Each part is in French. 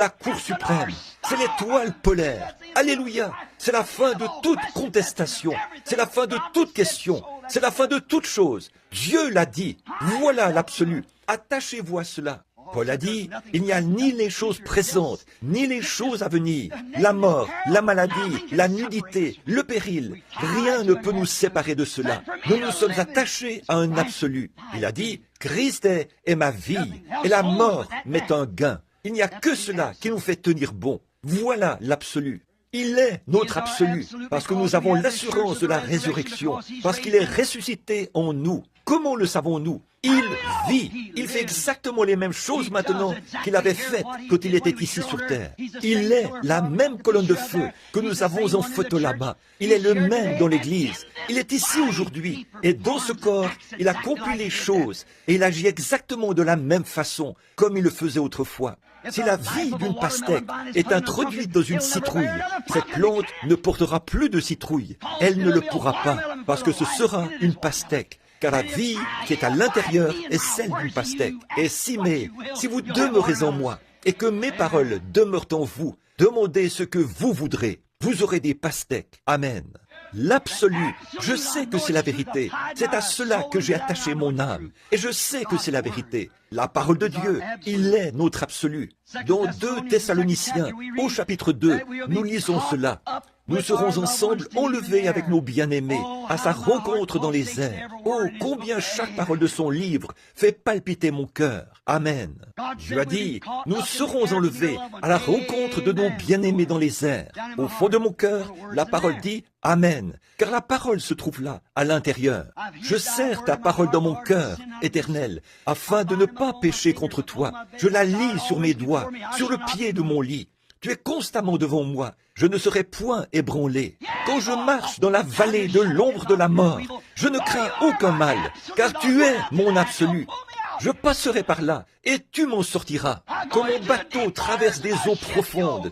la cour suprême, c'est l'étoile polaire. Alléluia, c'est la fin de toute contestation, c'est la fin de toute question, c'est la fin de toute chose. Dieu l'a dit, voilà l'absolu. Attachez-vous à cela. Paul a dit, il n'y a ni les choses présentes, ni les choses à venir, la mort, la maladie, la nudité, le péril. Rien ne peut nous séparer de cela. Nous nous sommes attachés à un absolu. Il a dit, Christ est ma vie, et la mort m'est un gain. Il n'y a que cela qui nous fait tenir bon. Voilà l'absolu. Il est notre absolu, parce que nous avons l'assurance de la résurrection, parce qu'il est ressuscité en nous. Comment le savons-nous? Il vit. Il fait exactement les mêmes choses maintenant qu'il avait faites quand il était ici sur terre. Il est la même colonne de feu que nous avons en photo là-bas. Il est le même dans l'Église. Il est ici aujourd'hui. Et dans ce corps, il accomplit les choses et il agit exactement de la même façon, comme il le faisait autrefois. Si la vie d'une pastèque est introduite dans une citrouille, cette plante ne portera plus de citrouille. Elle ne le pourra pas, parce que ce sera une pastèque. Car la vie qui est à l'intérieur est celle d'une pastèque. Et si vous demeurez en moi, et que mes paroles demeurent en vous, demandez ce que vous voudrez. Vous aurez des pastèques. Amen. L'absolu, je sais que c'est la vérité. C'est à cela que j'ai attaché mon âme. Et je sais que c'est la vérité. La parole de Dieu, il est notre absolu. Dans 2 Thessaloniciens, au chapitre 2, nous lisons cela. Nous serons ensemble enlevés avec nos bien-aimés à sa rencontre dans les airs. Oh, combien chaque parole de son livre fait palpiter mon cœur. Amen. Dieu a dit, nous serons enlevés à la rencontre de nos bien-aimés dans les airs. Au fond de mon cœur, la parole dit Amen, car la parole se trouve là, à l'intérieur. Je serre ta parole dans mon cœur, Éternel, afin de ne pas pécher contre toi. Je la lis sur mes doigts, sur le pied de mon lit. Tu es constamment devant moi, je ne serai point ébranlé. Quand je marche dans la vallée de l'ombre de la mort, je ne crains aucun mal, car tu es mon absolu. Je passerai par là, et tu m'en sortiras. Quand mon bateau traverse des eaux profondes,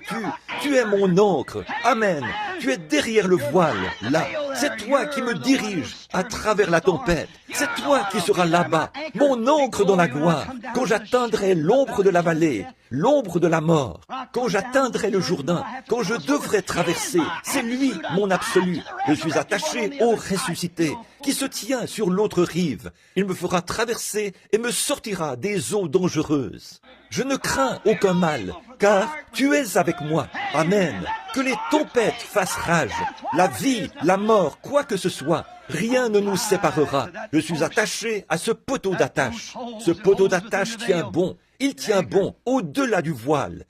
tu es mon ancre. Amen. Tu es derrière le voile, là. C'est toi qui me diriges à travers la tempête. C'est toi qui seras là-bas, mon ancre dans la gloire. Quand j'atteindrai l'ombre de la vallée, l'ombre de la mort, quand j'atteindrai le Jourdain, quand je devrai traverser, c'est lui mon absolu. Je suis attaché au ressuscité, qui se tient sur l'autre rive. Il me fera traverser et me sortira des eaux dangereuses. Je ne crains aucun mal, car tu es avec moi. Amen. Que les tempêtes fassent rage, la vie, la mort, quoi que ce soit, rien ne nous séparera. Je suis attaché à ce poteau d'attache. Ce poteau d'attache tient bon. Il tient bon au-delà du voile.